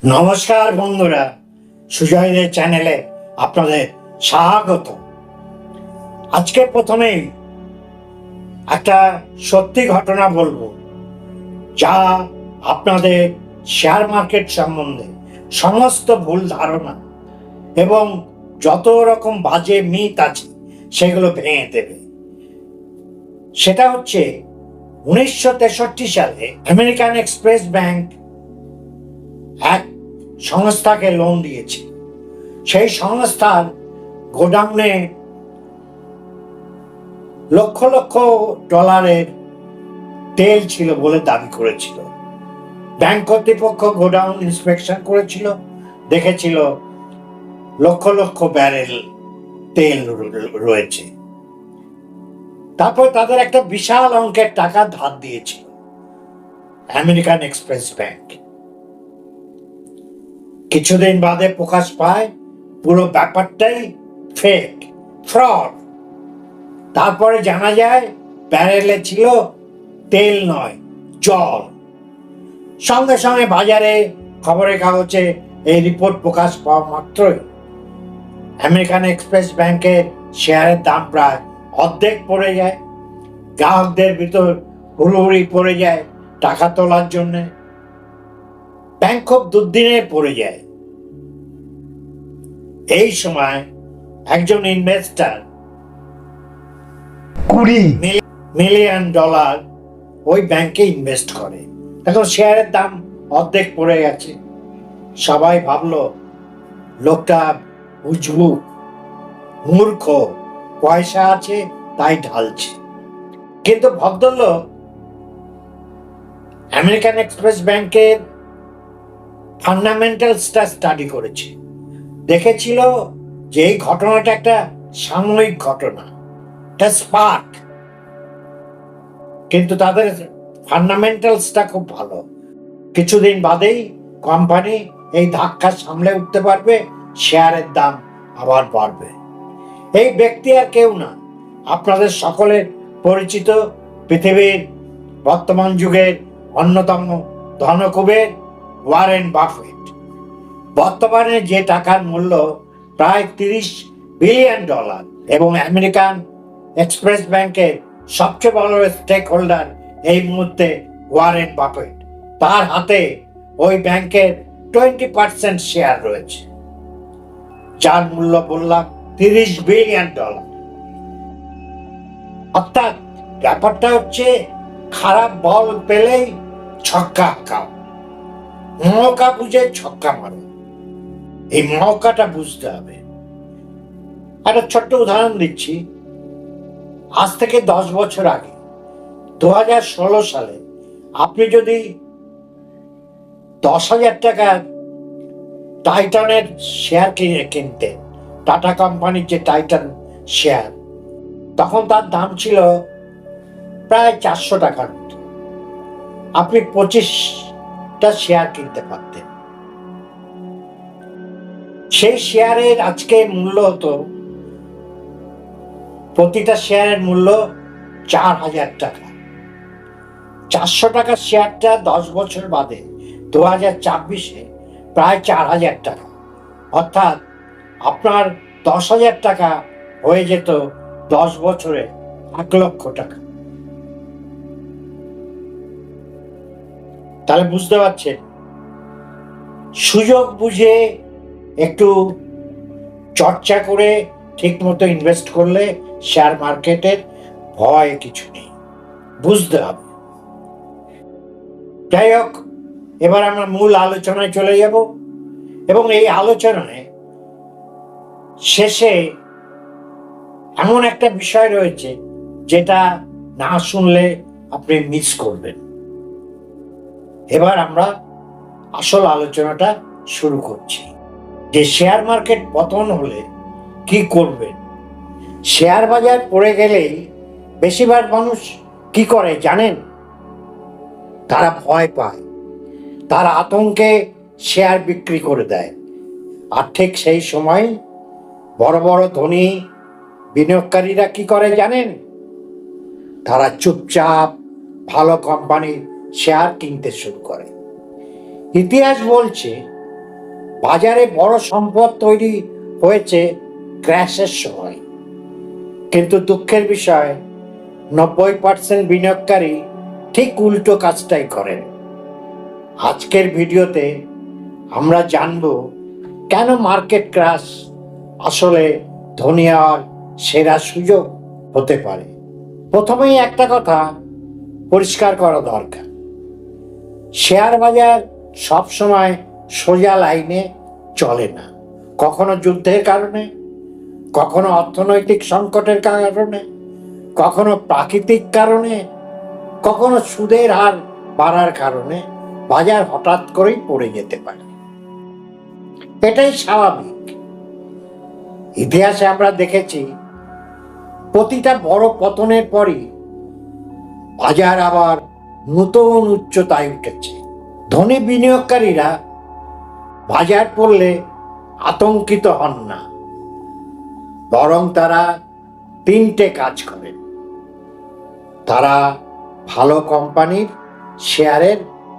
নমস্কার বন্ধুরা, সুজয়দের চ্যানেলে আপনাদের স্বাগত। আজকে প্রথমেই একটা সত্যি ঘটনা বলবো, যা আপনাদের শেয়ার মার্কেট সম্বন্ধে সমস্ত ভুল ধারণা এবং যত রকম বাজে মিথ আছে সেগুলো ভেঙে দেবে। সেটা হচ্ছে 1963 সালে আমেরিকান এক্সপ্রেস ব্যাংক এক সংস্থাকে লোন দিয়েছে। সেই সংস্থার গোডাউনে লক্ষ লক্ষ ডলারের তেল ছিল বলে দাবি করেছিল। ব্যাংক কর্তৃপক্ষ গোডাউন ইন্সপেকশন করেছিল, দেখেছিল লক্ষ লক্ষ ব্যারেল তেল রয়েছে। তারপর তাদের একটা বিশাল অঙ্কের টাকা ধার দিয়েছিল আমেরিকান এক্সপ্রেস ব্যাংক। কিছুদিন বাদে প্রকাশ পায় পুরো ব্যাপারটাই ফেক, ফ্রড। তারপরে জানা যায় ব্যারেলে ছিল তেল নয়, জল। সঙ্গে সঙ্গে বাজারে খবরের কাগজে এই রিপোর্ট প্রকাশ পাওয়া মাত্রই আমেরিকান এক্সপ্রেস ব্যাংকের শেয়ারের দাম প্রায় অর্ধেক পড়ে যায়। গ্রাহকদের ভিতর হুড়োহুড়ি পড়ে যায় টাকা তোলার জন্য। ব্যাংক খুব দুর্দিনে পড়ে যায়। এই সময় একজন ইনভেস্টার $20 মিলিয়ন ওই ব্যাংকে ইনভেস্ট করে। এখন শেয়ারের দাম অর্ধেক পড়ে গেছে। সবাই ভাবলো লোকটা উজবুক, মূর্খ, পয়সা আছে তাই ঢালছে। কিন্তু ভদ্রলোক আমেরিকান এক্সপ্রেস ব্যাংকের ফান্ডামেন্টালসটা স্টাডি করেছে, দেখেছিল যে এই ঘটনাটা একটা সাময়িক ঘটনা, একটা স্পার্ক। কিন্তু তাদের ফান্ডামেন্টালসটা খুব ভালো। কিছুদিন বাদেই কোম্পানি এই ধাক্কা সামলে উঠতে পারবে, শেয়ারের দাম আবার বাড়বে। এই ব্যক্তি আর কেউ না, আপনাদের সকলের পরিচিত পৃথিবীর বর্তমান যুগের অন্যতম ধনকুবের ওয়ারেন বাফেট। বর্তমানে যে টাকার মূল্য প্রায় $30 বিলিয়ন এবং আমেরিকান এক্সপ্রেস ব্যাংকের সবচেয়ে বড় স্টেক হোল্ডার এই মুহূর্তে ওয়ারেন বাফেট। তার হাতে ওই ব্যাংকের 20% শেয়ার রয়েছে, যার মূল্য বললাম $30 বিলিয়ন। অর্থাৎ ব্যাপারটা হচ্ছে খারাপ বল পেলেই ছক্কা হাঁকাও, মৌকা বুঝে ছক্কা মারো। এই মৌকাটা বুঝতে হবে। একটা ছোট্ট উদাহরণ দিচ্ছি। আজ থেকে 10 বছর আগে 2016 সালে আপনি যদি 10,000 টাকার টাইটানের শেয়ার কিনতেন, টাটা কোম্পানির যে টাইটান শেয়ার, তখন তার দাম ছিল প্রায় 400 টাকার মতো। আপনি 25টা শেয়ার কিনতে পারতেন। সেই শেয়ারের আজকে মূল্য হতো, প্রতিটা শেয়ারের মূল্য 4,000 টাকা। 400 টাকার শেয়ারটা 10 বছর বাদে 2024-এ প্রায় 4,000 টাকা। অর্থাৎ আপনার 10,000 টাকা হয়ে যেত 10 বছরে 1 লক্ষ টাকা। তাহলে বুঝতে পারছেন, সুযোগ বুঝে একটু চর্চা করে ঠিক মতো ইনভেস্ট করলে শেয়ার মার্কেটের ভয় কিছু নেই, বুঝতে হবে। যাই হোক, এবার আমরা মূল আলোচনায় চলে যাব এবং এই আলোচনায় শেষে এমন একটা বিষয় রয়েছে যেটা না শুনলে আপনি মিস করবেন। এবার আমরা আসল আলোচনাটা শুরু করছি যে শেয়ার মার্কেট পতন হলে কি করবেন। শেয়ার বাজার পড়ে গেলেই বেশিরভাগ মানুষ কি করে জানেন? তারা ভয় পায়, তারা আতঙ্কে শেয়ার বিক্রি করে দেয়। আর ঠিক সেই সময় বড় বড় ধনী বিনিয়োগকারীরা কি করে জানেন? তারা চুপচাপ ভালো কোম্পানির শেয়ার কিনতে শুরু করে। ইতিহাস বলছে বাজারে বড় সম্পদ তৈরি হয়েছে ক্র্যাশের সময়, কিন্তু দুঃখের বিষয় 90% বিনিয়োগকারী ঠিক উল্টো কাজটাই করেন। আজকের ভিডিওতে আমরা জানব কেন মার্কেট ক্র্যাশ আসলে ধনী হওয়ার সেরা সুযোগ হতে পারে। প্রথমেই একটা কথা পরিষ্কার করা দরকার, শেয়ার বাজার সবসময় সোজা লাইনে চলে না। কখনো যুদ্ধের কারণে, কখনো অর্থনৈতিক সংকটের কারণে, কখনো প্রাকৃতিক কারণে, কখনো সুদের হার বাড়ার কারণে বাজার হঠাৎ করেই পড়ে যেতে পারে। এটাই স্বাভাবিক। ইতিহাসে আমরা দেখেছি প্রতিটা বড় পতনের পরই বাজার আবার নতুন উচ্চতায় উঠেছে। ধনী বিনিয়োগকারীরা বাজার পড়লে আতঙ্কিত হন না, বরং তারা তিনটে কাজ করেন। তারা ভালো কোম্পানির শেয়ারের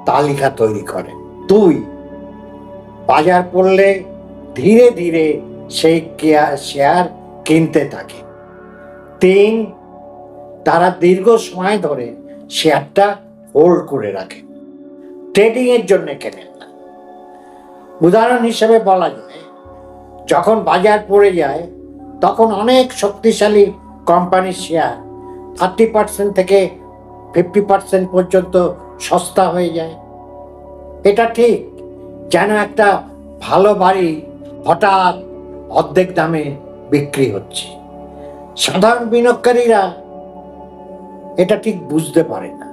তালিকা তৈরি করেন। 2, বাজার পড়লে ধীরে ধীরে সেই শেয়ার কিনতে থাকে। 3, তারা দীর্ঘ সময় ধরে শেয়ারটা হোল্ড করে রাখে, ট্রেডিং এর জন্য কেনেন না। উদাহরণ হিসেবে বলা যায়, যখন বাজার পড়ে যায় তখন অনেক শক্তিশালী কোম্পানির শেয়ার 30% থেকে 50% পর্যন্ত সস্তা হয়ে যায়। এটা ঠিক যেন একটা ভালো বাড়ি হঠাৎ অর্ধেক দামে বিক্রি হচ্ছে। সাধারণ বিনিয়োগকারীরা এটা ঠিক বুঝতে পারে না।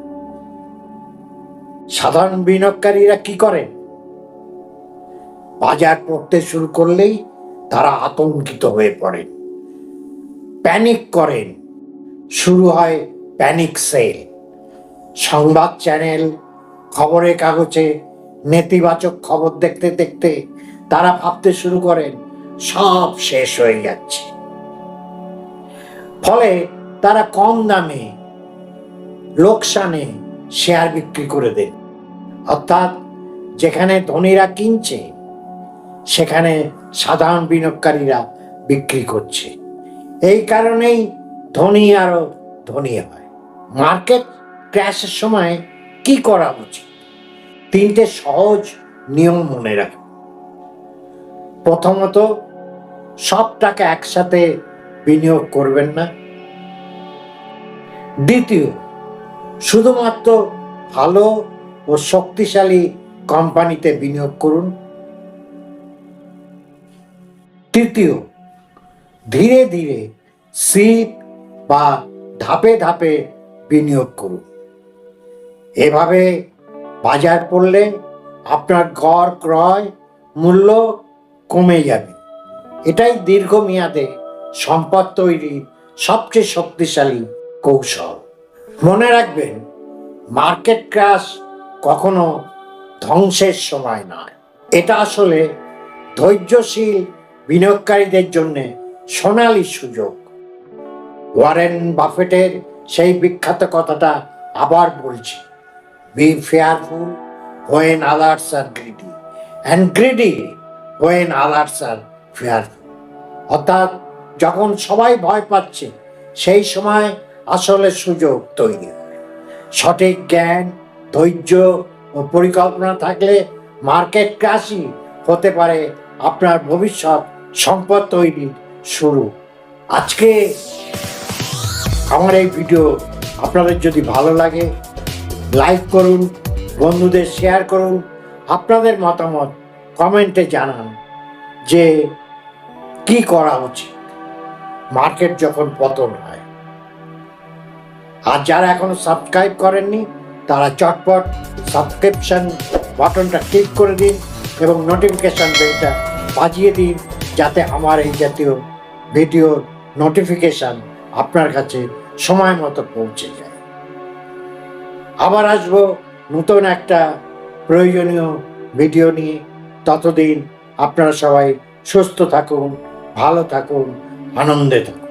সাধারণ বিনিয়োগকারীরা কি করেন? বাজার পড়তে শুরু করলেই তারা আতঙ্কিত হয়ে পড়েন, প্যানিক করেন, শুরু হয় প্যানিক সেল। সংবাদ চ্যানেল, খবরের কাগজে নেতিবাচক খবর দেখতে দেখতে তারা ভাবতে শুরু করেন সব শেষ হয়ে যাচ্ছে। ফলে তারা কম দামে লোকসানে শেয়ার বিক্রি করে দেন। অর্থাৎ যেখানে ধনীরা কিনছে সেখানে সাধারণ বিনিয়োগকারীরা বিক্রি করছে। এই কারণেই ধনী আরো ধনী হয়। মার্কেট ক্র্যাশের সময় কি করা উচিত? 3টে সহজ নিয়ম মনে রাখুন। প্রথমত, সব টাকা একসাথে বিনিয়োগ করবেন না। দ্বিতীয়, শুধুমাত্র ভালো ও শক্তিশালী কোম্পানিতে বিনিয়োগ করুন। তৃতীয়, ধীরে ধীরে সিপ বা ধাপে ধাপে বিনিয়োগ করুন। এভাবে বাজার পড়লে আপনার গড় ক্রয় মূল্য কমে যাবে। এটাই দীর্ঘমেয়াদে সম্পদ তৈরির সবচেয়ে শক্তিশালী কৌশল। মনে রাখবেন, মার্কেট ক্র্যাশ কখনো ধ্বংসের সময় নয়, এটা আসলে ধৈর্যশীল বিনিয়োগকারীদের জন্য সোনালী সুযোগ। ওয়ারেন বাফেটের সেই বিখ্যাত কথাটা আবার বলছি, be fearful when others are greedy and greedy when others are fearful। অর্থাৎ যখন সবাই ভয় পাচ্ছে সেই সময় আসলে সুযোগ তৈরি হয়। সঠিক জ্ঞান, ধৈর্য ও পরিকল্পনা থাকলে মার্কেট ক্র্যাশই হতে পারে আপনার ভবিষ্যৎ সম্পদ তৈরির শুরু। আজকে আমার এই ভিডিও আপনাদের যদি ভালো লাগে লাইক করুন, বন্ধুদের শেয়ার করুন, আপনাদের মতামত কমেন্টে জানান যে কি করা উচিত মার্কেট যখন পতন হয়। আর যারা এখনো সাবস্ক্রাইব করেননি তারা চটপট সাবস্ক্রিপশন বাটনটা ক্লিক করে দিন এবং নোটিফিকেশন বেলটা বাজিয়ে দিন, যাতে আমার এই জাতীয় ভিডিওর নোটিফিকেশন আপনার কাছে সময় মতো পৌঁছে যায়। আবার আসবো নতুন একটা প্রয়োজনীয় ভিডিও নিয়ে। ততদিন আপনারা সবাই সুস্থ থাকুন, ভালো থাকুন, আনন্দে থাকুন।